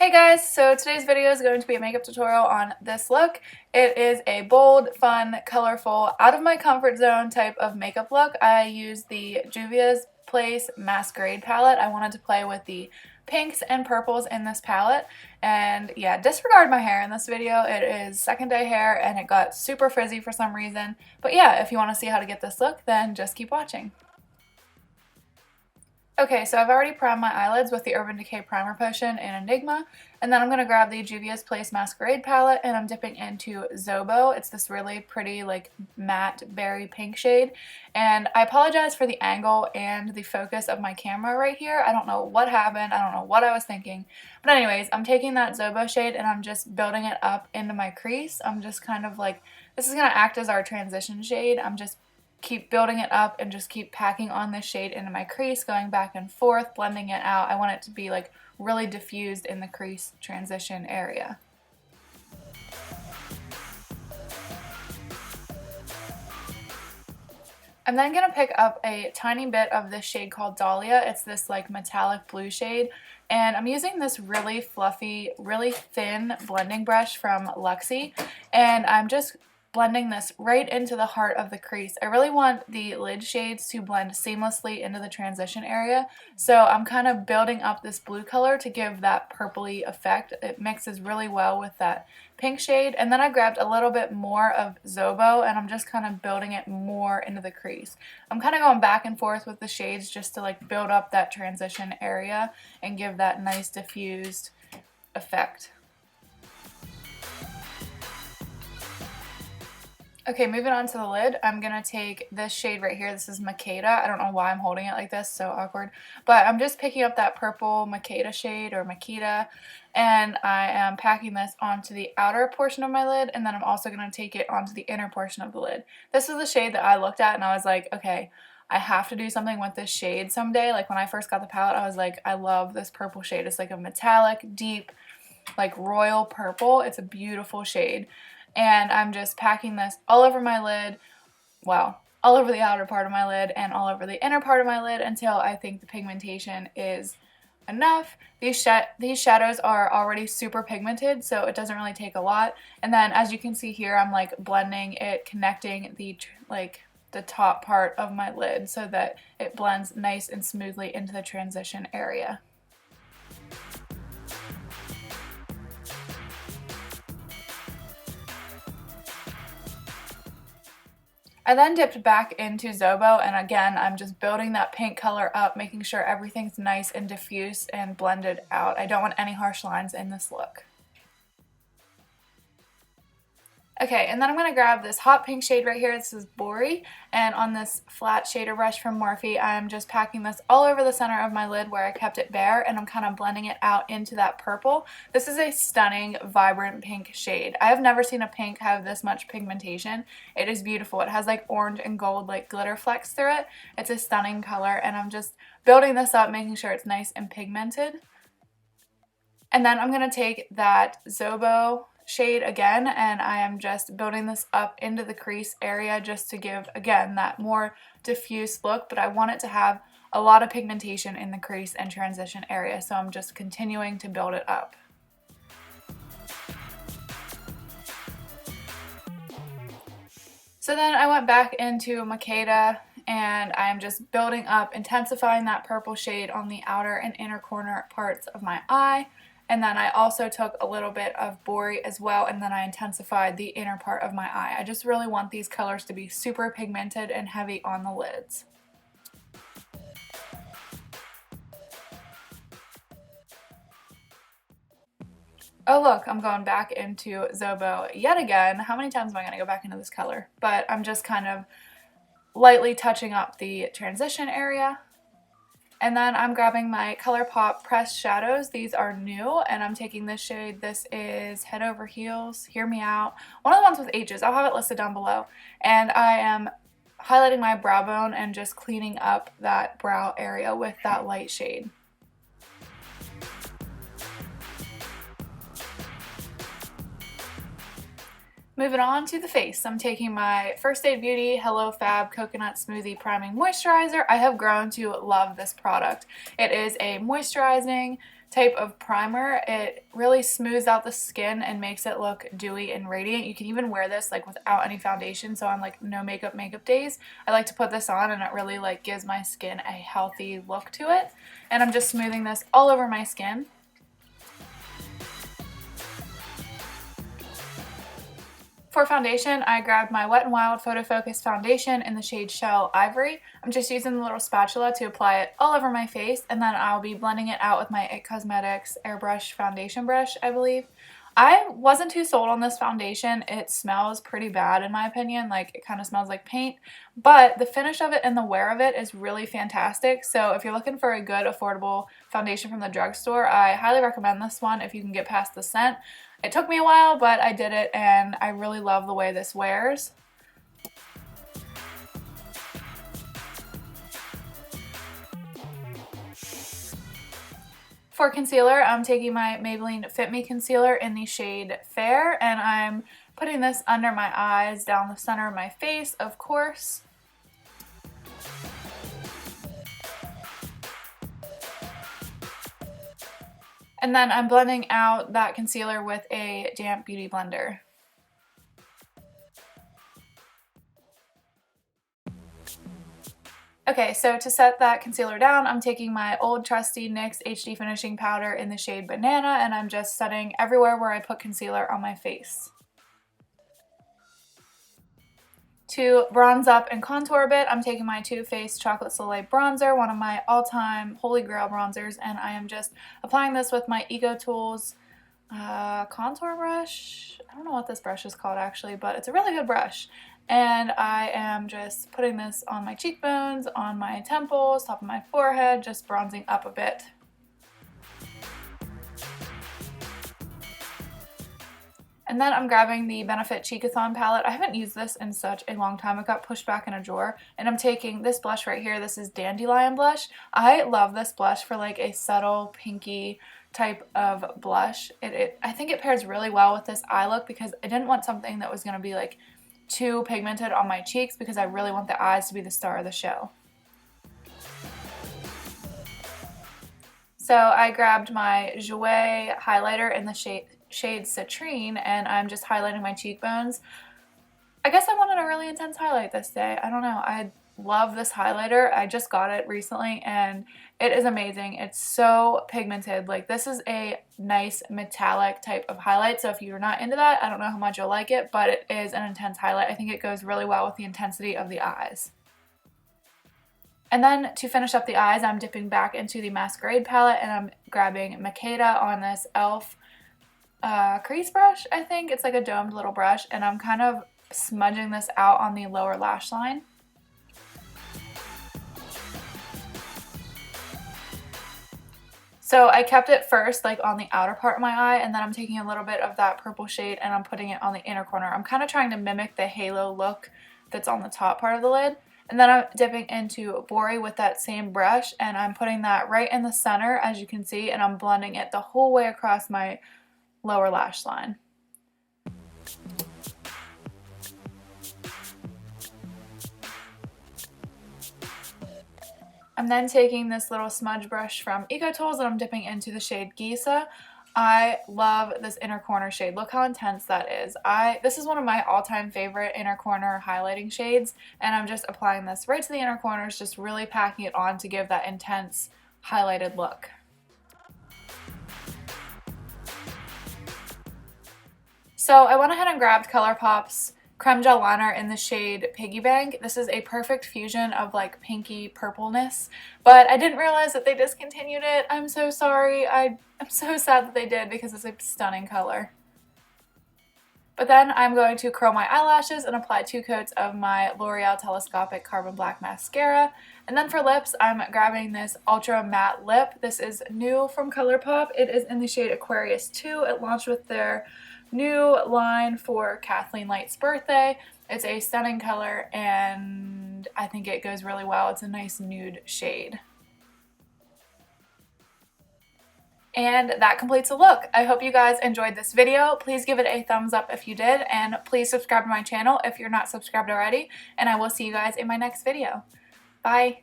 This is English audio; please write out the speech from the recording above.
Hey guys, so today's video is going to be a makeup tutorial on this look. It is a bold, fun, colorful, out of my comfort zone type of makeup look. I use the Juvia's Place Masquerade palette. I wanted to play with the pinks and purples in this palette, and yeah, disregard my hair in this video. It is second day hair and it got super frizzy for some reason, but yeah, if you want to see how to get this look, then just keep watching. Okay, so I've already primed my eyelids with the Urban Decay Primer Potion in Enigma, and then I'm going to grab the Juvia's Place Masquerade palette, and I'm dipping into Zobo. It's this really pretty, like, matte berry pink shade, and I apologize for the angle and the focus of my camera right here. I don't know what happened. I don't know what I was thinking. But anyways, I'm taking that Zobo shade, and I'm just building it up into my crease. I'm just kind of like, this is going to act as our transition shade. I'm just keep building it up and just keep packing on this shade into my crease, going back and forth, blending it out. I want it to be like really diffused in the crease transition area. I'm then going to pick up a tiny bit of this shade called Dahlia. It's this like metallic blue shade, and I'm using this really fluffy, really thin blending brush from Luxie, and I'm just blending this right into the heart of the crease. I really want the lid shades to blend seamlessly into the transition area, so I'm kind of building up this blue color to give that purpley effect. It mixes really well with that pink shade, and then I grabbed a little bit more of Zobo and I'm just kind of building it more into the crease. I'm kind of going back and forth with the shades just to like build up that transition area and give that nice diffused effect. Okay, moving on to the lid, I'm going to take this shade right here. This is Makeda. I don't know why I'm holding it like this, so awkward. But I'm just picking up that purple Makeda shade, or Makeda, and I am packing this onto the outer portion of my lid, and then I'm also going to take it onto the inner portion of the lid. This is the shade that I looked at, and I was like, okay, I have to do something with this shade someday. Like when I first got the palette, I was like, I love this purple shade. It's like a metallic, deep, like royal purple. It's a beautiful shade. And I'm just packing this all over my lid, well, all over the outer part of my lid and all over the inner part of my lid until I think the pigmentation is enough. These shadows are already super pigmented, so it doesn't really take a lot. And then as you can see here, I'm like blending it, connecting the top part of my lid so that it blends nice and smoothly into the transition area. I then dipped back into Zobo, and again, I'm just building that pink color up, making sure everything's nice and diffuse and blended out. I don't want any harsh lines in this look. Okay, and then I'm going to grab this hot pink shade right here. This is Bori, and on this flat shader brush from Morphe, I'm just packing this all over the center of my lid where I kept it bare, and I'm kind of blending it out into that purple. This is a stunning, vibrant pink shade. I have never seen a pink have this much pigmentation. It is beautiful. It has like orange and gold like glitter flecks through it. It's a stunning color, and I'm just building this up, making sure it's nice and pigmented. And then I'm going to take that Zobo shade again, and I am just building this up into the crease area just to give, again, that more diffuse look, but I want it to have a lot of pigmentation in the crease and transition area, so I'm just continuing to build it up. So then I went back into Makeda, and I am just building up, intensifying that purple shade on the outer and inner corner parts of my eye. And then I also took a little bit of Bori as well, and then I intensified the inner part of my eye. I just really want these colors to be super pigmented and heavy on the lids. Oh look, I'm going back into Zobo yet again. How many times am I going to go back into this color? But I'm just kind of lightly touching up the transition area. And then I'm grabbing my Colourpop pressed shadows. These are new, and I'm taking this shade. This is Head Over Heels, Hear Me Out. One of the ones with H's. I'll have it listed down below. And I am highlighting my brow bone and just cleaning up that brow area with that light shade. Moving on to the face, I'm taking my First Aid Beauty Hello Fab Coconut Smoothie Priming Moisturizer. I have grown to love this product. It is a moisturizing, type of primer. It really smooths out the skin and makes it look dewy and radiant. You can even wear this like without any foundation, so on like no makeup days, I like to put this on and it really like gives my skin a healthy look to it. And I'm just smoothing this all over my skin. For foundation, I grabbed my Wet n Wild Photofocus foundation in the shade Shell Ivory. I'm just using the little spatula to apply it all over my face, and then I'll be blending it out with my IT Cosmetics Airbrush foundation brush, I believe. I wasn't too sold on this foundation. It smells pretty bad in my opinion, like it kind of smells like paint, but the finish of it and the wear of it is really fantastic. So if you're looking for a good affordable foundation from the drugstore, I highly recommend this one if you can get past the scent. It took me a while, but I did it and I really love the way this wears. For concealer, I'm taking my Maybelline FitMe concealer in the shade Fair, and I'm putting this under my eyes, down the center of my face, of course. And then I'm blending out that concealer with a damp beauty blender. Okay, so to set that concealer down, I'm taking my old trusty NYX HD Finishing Powder in the shade Banana, and I'm just setting everywhere where I put concealer on my face. To bronze up and contour a bit, I'm taking my Too Faced Chocolate Soleil bronzer, one of my all-time holy grail bronzers, and I am just applying this with my Ego Tools contour brush. I don't know what this brush is called actually, but it's a really good brush. And I am just putting this on my cheekbones, on my temples, top of my forehead, just bronzing up a bit. And then I'm grabbing the Benefit Cheekathon palette. I haven't used this in such a long time. It got pushed back in a drawer. And I'm taking this blush right here. This is Dandelion blush. I love this blush for like a subtle pinky type of blush. I think it pairs really well with this eye look because I didn't want something that was going to be like too pigmented on my cheeks because I really want the eyes to be the star of the show. So I grabbed my Jouer highlighter in the shade Citrine, and I'm just highlighting my cheekbones. I guess I wanted a really intense highlight this day. I don't know. I love this highlighter. I just got it recently and it is amazing. It's so pigmented. Like, this is a nice metallic type of highlight, so if you're not into that, I don't know how much you'll like it, but it is an intense highlight. I think it goes really well with the intensity of the eyes. And then to finish up the eyes, I'm dipping back into the Masquerade palette and I'm grabbing Makeda on this e.l.f. Crease brush, I think. It's like a domed little brush, and I'm kind of smudging this out on the lower lash line. So I kept it first like on the outer part of my eye, and then I'm taking a little bit of that purple shade and I'm putting it on the inner corner. I'm kind of trying to mimic the halo look that's on the top part of the lid. And then I'm dipping into Bori with that same brush, and I'm putting that right in the center, as you can see, and I'm blending it the whole way across my lower lash line. I'm then taking this little smudge brush from Ego Tools and I'm dipping into the shade Gisa. I love this inner corner shade. Look how intense that is. This is one of my all-time favorite inner corner highlighting shades, and I'm just applying this right to the inner corners, just really packing it on to give that intense highlighted look. So I went ahead and grabbed Colourpop's Creme Gel Liner in the shade Piggy Bank. This is a perfect fusion of like pinky purpleness, but I didn't realize that they discontinued it. I'm so sorry. I'm so sad that they did because it's a stunning color. But then I'm going to curl my eyelashes and apply 2 coats of my L'Oreal Telescopic Carbon Black Mascara. And then for lips, I'm grabbing this Ultra Matte Lip. This is new from Colourpop. It is in the shade Aquarius 2. It launched with their new line for Kathleen Light's birthday. It's a stunning color and I think it goes really well. It's a nice nude shade. And that completes the look. I hope you guys enjoyed this video. Please give it a thumbs up if you did, and please subscribe to my channel if you're not subscribed already, and I will see you guys in my next video. Bye!